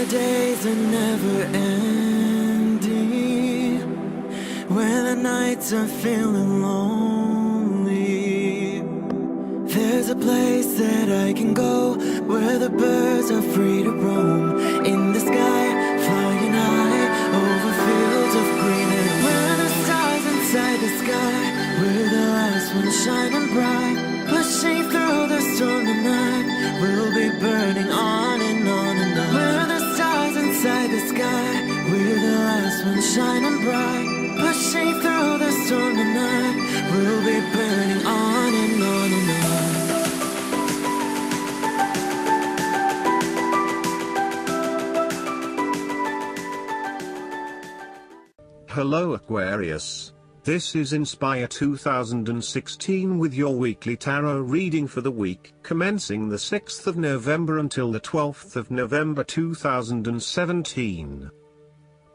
the days are never ending, when the nights are feeling lonely, there's a place that I can go, where the birds are free to roam, in the sky, flying high, over fields of green, and where the stars inside the sky, we're the last ones shining bright, pushing through the storm tonight, we'll be burning on and on and on. We're the stars inside the sky, we're the last ones shining bright, pushing through the storm tonight, we'll be burning on and on and on. Hello Aquarius, this is Inspire 2016 with your weekly tarot reading for the week commencing the 6th of November until the 12th of November 2017.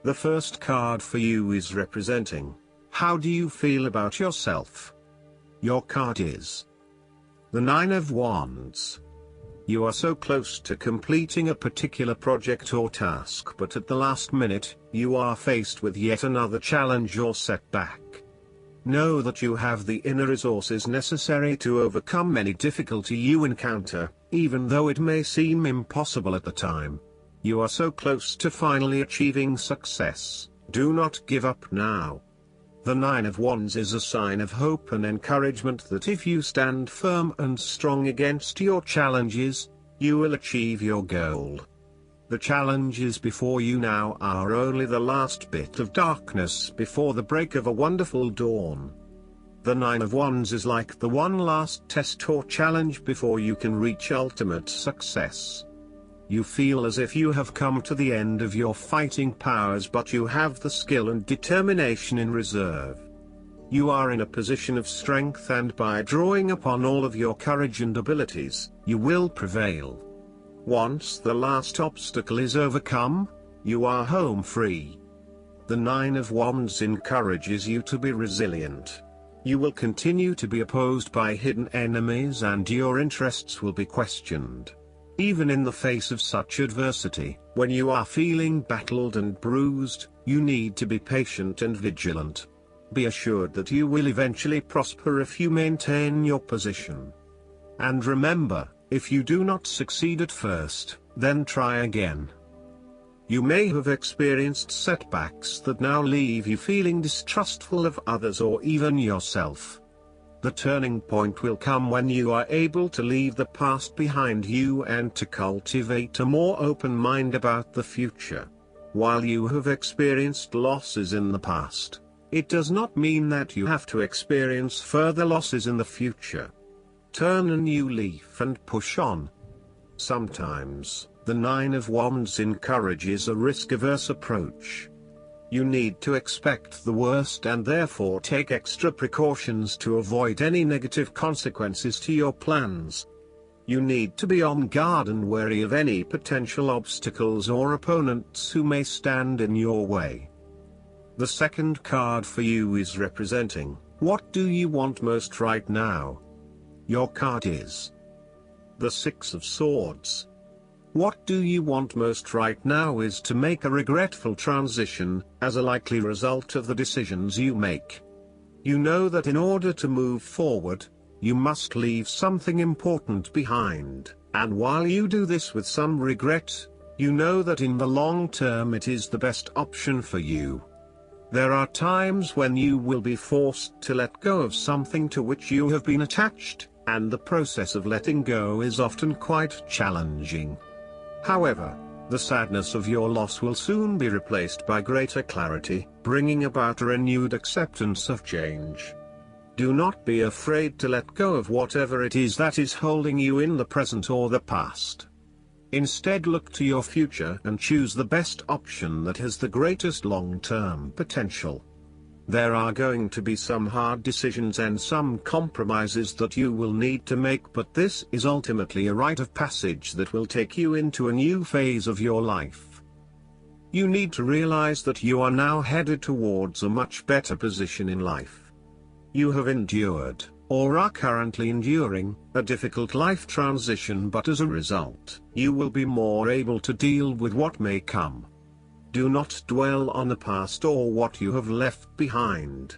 The first card for you is representing, how do you feel about yourself? Your card is the Nine of Wands. You are so close to completing a particular project or task, but at the last minute, you are faced with yet another challenge or setback. Know that you have the inner resources necessary to overcome any difficulty you encounter, even though it may seem impossible at the time. You are so close to finally achieving success. Do not give up now. The Nine of Wands is a sign of hope and encouragement that if you stand firm and strong against your challenges, you will achieve your goal. The challenges before you now are only the last bit of darkness before the break of a wonderful dawn. The Nine of Wands is like the one last test or challenge before you can reach ultimate success. You feel as if you have come to the end of your fighting powers, but you have the skill and determination in reserve. You are in a position of strength, and by drawing upon all of your courage and abilities, you will prevail. Once the last obstacle is overcome, you are home free. The Nine of Wands encourages you to be resilient. You will continue to be opposed by hidden enemies, and your interests will be questioned. Even in the face of such adversity, when you are feeling battled and bruised, you need to be patient and vigilant. Be assured that you will eventually prosper if you maintain your position. And remember, if you do not succeed at first, then try again. You may have experienced setbacks that now leave you feeling distrustful of others or even yourself. The turning point will come when you are able to leave the past behind you and to cultivate a more open mind about the future. While you have experienced losses in the past, it does not mean that you have to experience further losses in the future. Turn a new leaf and push on. Sometimes, the Nine of Wands encourages a risk-averse approach. You need to expect the worst and therefore take extra precautions to avoid any negative consequences to your plans. You need to be on guard and wary of any potential obstacles or opponents who may stand in your way. The second card for you is representing, what do you want most right now? Your card is the Six of Swords. What do you want most right now is to make a regretful transition, as a likely result of the decisions you make. You know that in order to move forward, you must leave something important behind, and while you do this with some regret, you know that in the long term it is the best option for you. There are times when you will be forced to let go of something to which you have been attached, and the process of letting go is often quite challenging. However, the sadness of your loss will soon be replaced by greater clarity, bringing about a renewed acceptance of change. Do not be afraid to let go of whatever it is that is holding you in the present or the past. Instead, look to your future and choose the best option that has the greatest long-term potential. There are going to be some hard decisions and some compromises that you will need to make, but this is ultimately a rite of passage that will take you into a new phase of your life. You need to realize that you are now headed towards a much better position in life. You have endured or are currently enduring a difficult life transition, but as a result, you will be more able to deal with what may come. Do not dwell on the past or what you have left behind.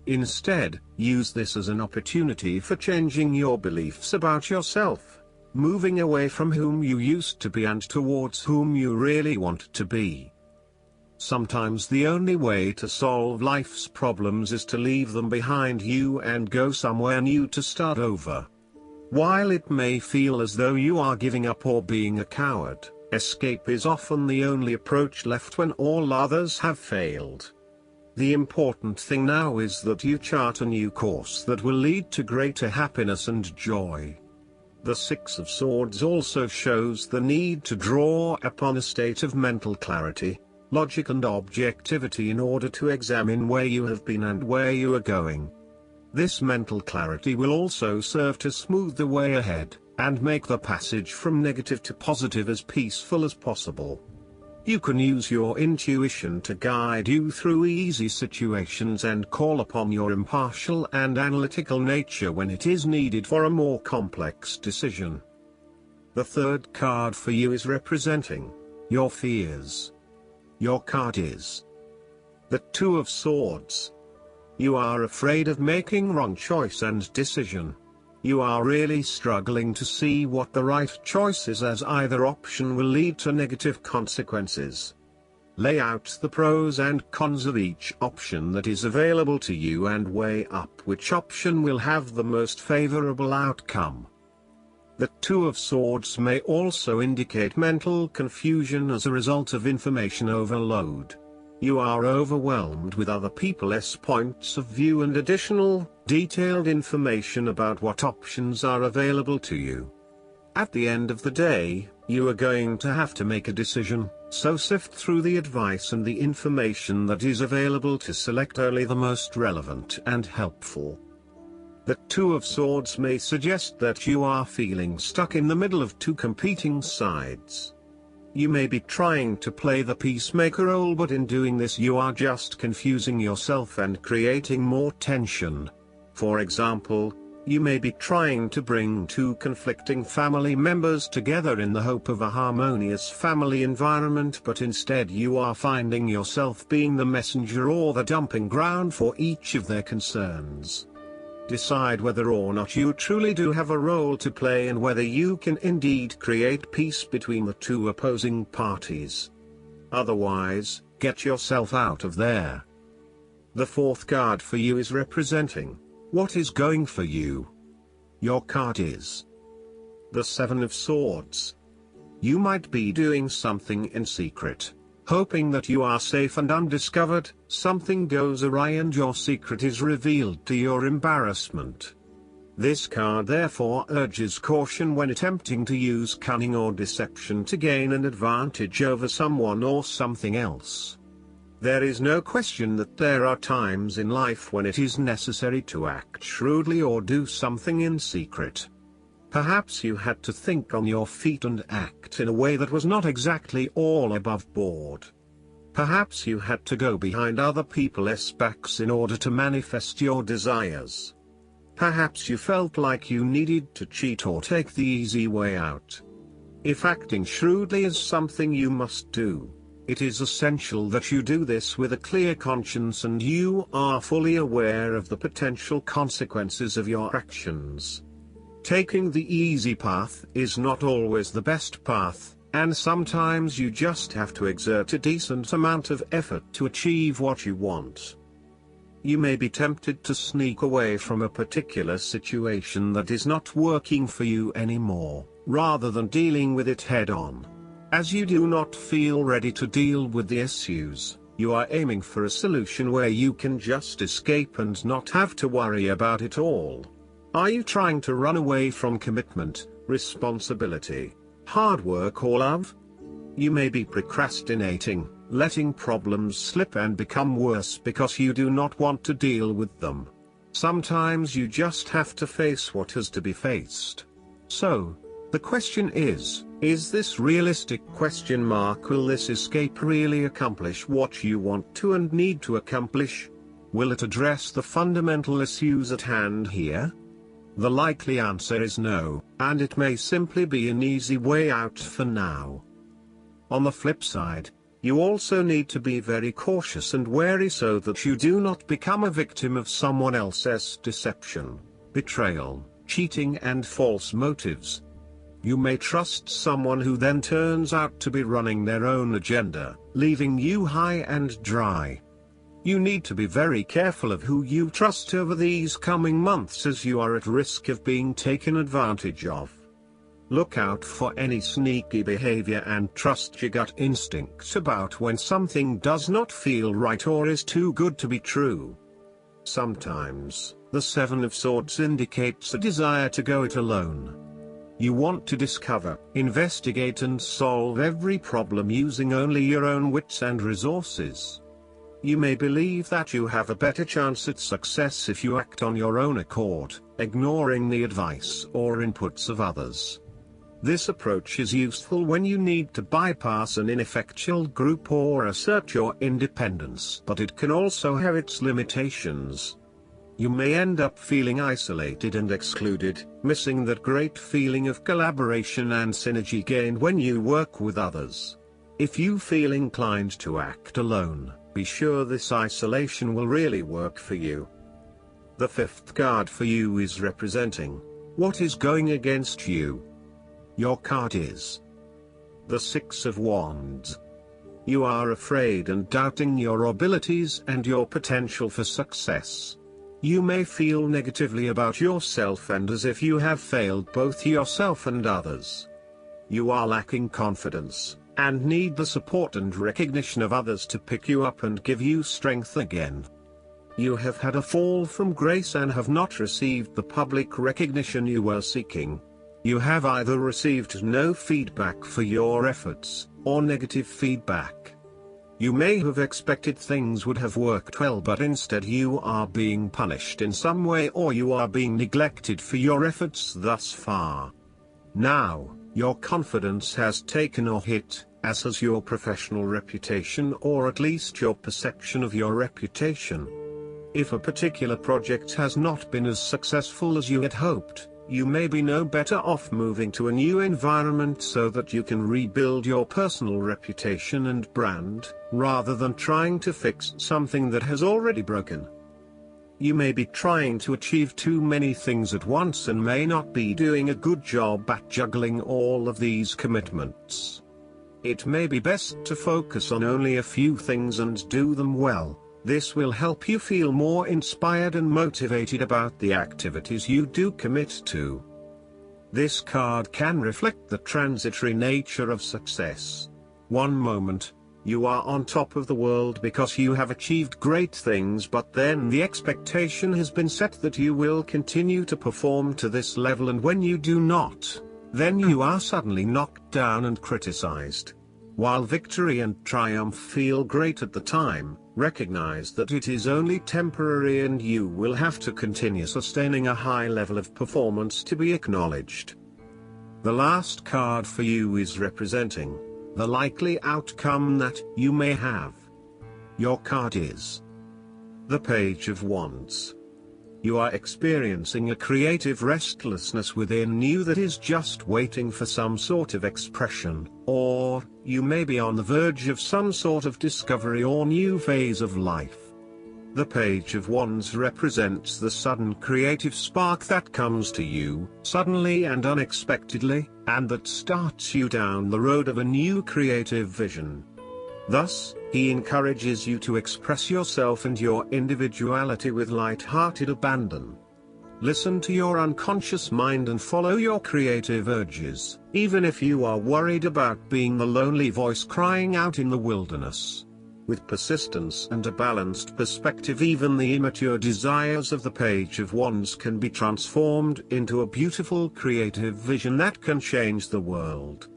Instead, use this as an opportunity for changing your beliefs about yourself, moving away from whom you used to be and towards whom you really want to be. Sometimes the only way to solve life's problems is to leave them behind you and go somewhere new to start over. While it may feel as though you are giving up or being a coward, escape is often the only approach left when all others have failed. The important thing now is that you chart a new course that will lead to greater happiness and joy. The Six of Swords also shows the need to draw upon a state of mental clarity, logic and objectivity in order to examine where you have been and where you are going. This mental clarity will also serve to smooth the way ahead, and make the passage from negative to positive as peaceful as possible. You can use your intuition to guide you through easy situations and call upon your impartial and analytical nature when it is needed for a more complex decision. The third card for you is representing your fears. Your card is the Two of Swords. You are afraid of making wrong choice and decision. You are really struggling to see what the right choice is, as either option will lead to negative consequences. Lay out the pros and cons of each option that is available to you and weigh up which option will have the most favorable outcome. The Two of Swords may also indicate mental confusion as a result of information overload. You are overwhelmed with other people's points of view and additional, detailed information about what options are available to you. At the end of the day, you are going to have to make a decision, so sift through the advice and the information that is available to select only the most relevant and helpful. The Two of Swords may suggest that you are feeling stuck in the middle of two competing sides. You may be trying to play the peacemaker role, but in doing this you are just confusing yourself and creating more tension. For example, you may be trying to bring two conflicting family members together in the hope of a harmonious family environment, but instead you are finding yourself being the messenger or the dumping ground for each of their concerns. Decide whether or not you truly do have a role to play and whether you can indeed create peace between the two opposing parties. Otherwise, get yourself out of there. The fourth card for you is representing what is going for you. Your card is the Seven of Swords. You might be doing something in secret, hoping that you are safe and undiscovered. Something goes awry and your secret is revealed to your embarrassment. This card therefore urges caution when attempting to use cunning or deception to gain an advantage over someone or something else. There is no question that there are times in life when it is necessary to act shrewdly or do something in secret. Perhaps you had to think on your feet and act in a way that was not exactly all above board. Perhaps you had to go behind other people's backs in order to manifest your desires. Perhaps you felt like you needed to cheat or take the easy way out. If acting shrewdly is something you must do, it is essential that you do this with a clear conscience and you are fully aware of the potential consequences of your actions. Taking the easy path is not always the best path, and sometimes you just have to exert a decent amount of effort to achieve what you want. You may be tempted to sneak away from a particular situation that is not working for you anymore, rather than dealing with it head-on. As you do not feel ready to deal with the issues, you are aiming for a solution where you can just escape and not have to worry about it all. Are you trying to run away from commitment, responsibility, hard work or love? You may be procrastinating, letting problems slip and become worse because you do not want to deal with them. Sometimes you just have to face what has to be faced. So, the question is this realistic? Will this escape really accomplish what you want to and need to accomplish? Will it address the fundamental issues at hand here? The likely answer is no, and it may simply be an easy way out for now. On the flip side, you also need to be very cautious and wary so that you do not become a victim of someone else's deception, betrayal, cheating and false motives. You may trust someone who then turns out to be running their own agenda, leaving you high and dry. You need to be very careful of who you trust over these coming months, as you are at risk of being taken advantage of. Look out for any sneaky behavior and trust your gut instincts about when something does not feel right or is too good to be true. Sometimes, the Seven of Swords indicates a desire to go it alone. You want to discover, investigate and solve every problem using only your own wits and resources. You may believe that you have a better chance at success if you act on your own accord, ignoring the advice or inputs of others. This approach is useful when you need to bypass an ineffectual group or assert your independence, but it can also have its limitations. You may end up feeling isolated and excluded, missing that great feeling of collaboration and synergy gained when you work with others. If you feel inclined to act alone, be sure this isolation will really work for you. The fifth card for you is representing what is going against you. Your card is the Six of Wands. You are afraid and doubting your abilities and your potential for success. You may feel negatively about yourself and as if you have failed both yourself and others. You are lacking confidence, and need the support and recognition of others to pick you up and give you strength again. You have had a fall from grace and have not received the public recognition you were seeking. You have either received no feedback for your efforts, or negative feedback. You may have expected things would have worked well, but instead you are being punished in some way or you are being neglected for your efforts thus far. Now, your confidence has taken a hit, as has your professional reputation or at least your perception of your reputation. If a particular project has not been as successful as you had hoped, you may be no better off moving to a new environment so that you can rebuild your personal reputation and brand, rather than trying to fix something that has already broken. You may be trying to achieve too many things at once and may not be doing a good job at juggling all of these commitments. It may be best to focus on only a few things and do them well. This will help you feel more inspired and motivated about the activities you do commit to. This card can reflect the transitory nature of success. One moment, you are on top of the world because you have achieved great things, but then the expectation has been set that you will continue to perform to this level, and when you do not, then you are suddenly knocked down and criticized. While victory and triumph feel great at the time, recognize that it is only temporary and you will have to continue sustaining a high level of performance to be acknowledged. The last card for you is representing the likely outcome that you may have. Your card is the Page of Wands. You are experiencing a creative restlessness within you that is just waiting for some sort of expression, or you may be on the verge of some sort of discovery or new phase of life. The Page of Wands represents the sudden creative spark that comes to you, suddenly and unexpectedly, and that starts you down the road of a new creative vision. Thus, he encourages you to express yourself and your individuality with light-hearted abandon. Listen to your unconscious mind and follow your creative urges, even if you are worried about being the lonely voice crying out in the wilderness. With persistence and a balanced perspective, even the immature desires of the Page of Wands can be transformed into a beautiful creative vision that can change the world.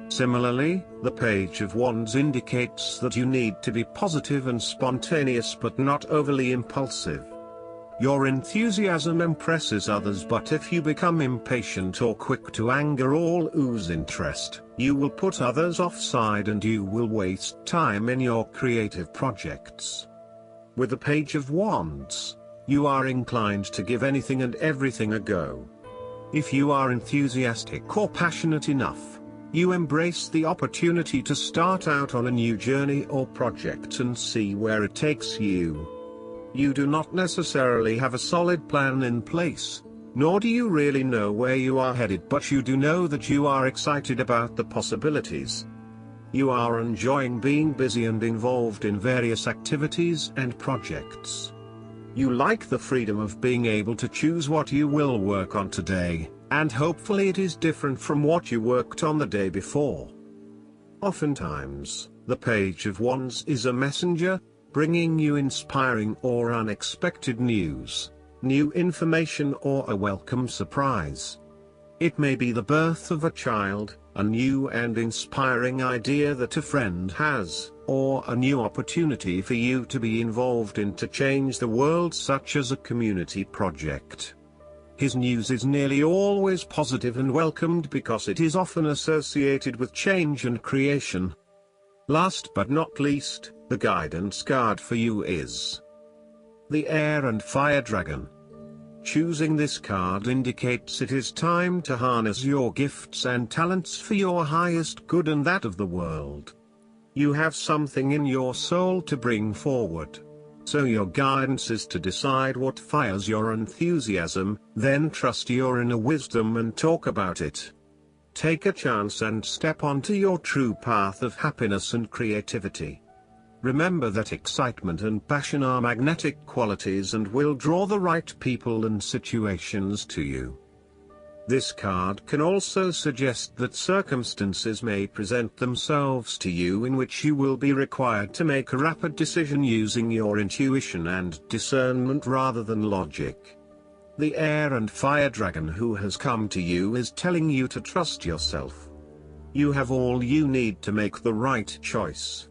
Similarly, the Page of Wands indicates that you need to be positive and spontaneous but not overly impulsive. Your enthusiasm impresses others, but if you become impatient or quick to anger or lose interest, you will put others offside and you will waste time in your creative projects. With the Page of Wands, you are inclined to give anything and everything a go. If you are enthusiastic or passionate enough, you embrace the opportunity to start out on a new journey or project and see where it takes you. You do not necessarily have a solid plan in place, nor do you really know where you are headed, but you do know that you are excited about the possibilities. You are enjoying being busy and involved in various activities and projects. You like the freedom of being able to choose what you will work on today, and hopefully it is different from what you worked on the day before. Oftentimes, the Page of Wands is a messenger, bringing you inspiring or unexpected news, new information, or a welcome surprise. It may be the birth of a child, a new and inspiring idea that a friend has, or a new opportunity for you to be involved in to change the world, such as a community project. His news is nearly always positive and welcomed because it is often associated with change and creation. Last but not least, the guidance card for you is the Air and Fire Dragon. Choosing this card indicates it is time to harness your gifts and talents for your highest good and that of the world. You have something in your soul to bring forward. So your guidance is to decide what fires your enthusiasm, then trust your inner wisdom and talk about it. Take a chance and step onto your true path of happiness and creativity. Remember that excitement and passion are magnetic qualities and will draw the right people and situations to you. This card can also suggest that circumstances may present themselves to you in which you will be required to make a rapid decision using your intuition and discernment rather than logic. The Air and Fire Dragon who has come to you is telling you to trust yourself. You have all you need to make the right choice.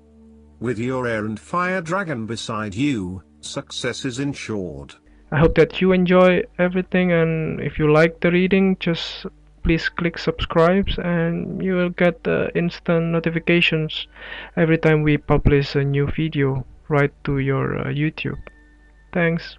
With your Air and Fire Dragon beside you, success is ensured. I hope that you enjoy everything, and if you like the reading, just please click subscribe and you will get instant notifications every time we publish a new video right to your YouTube. Thanks.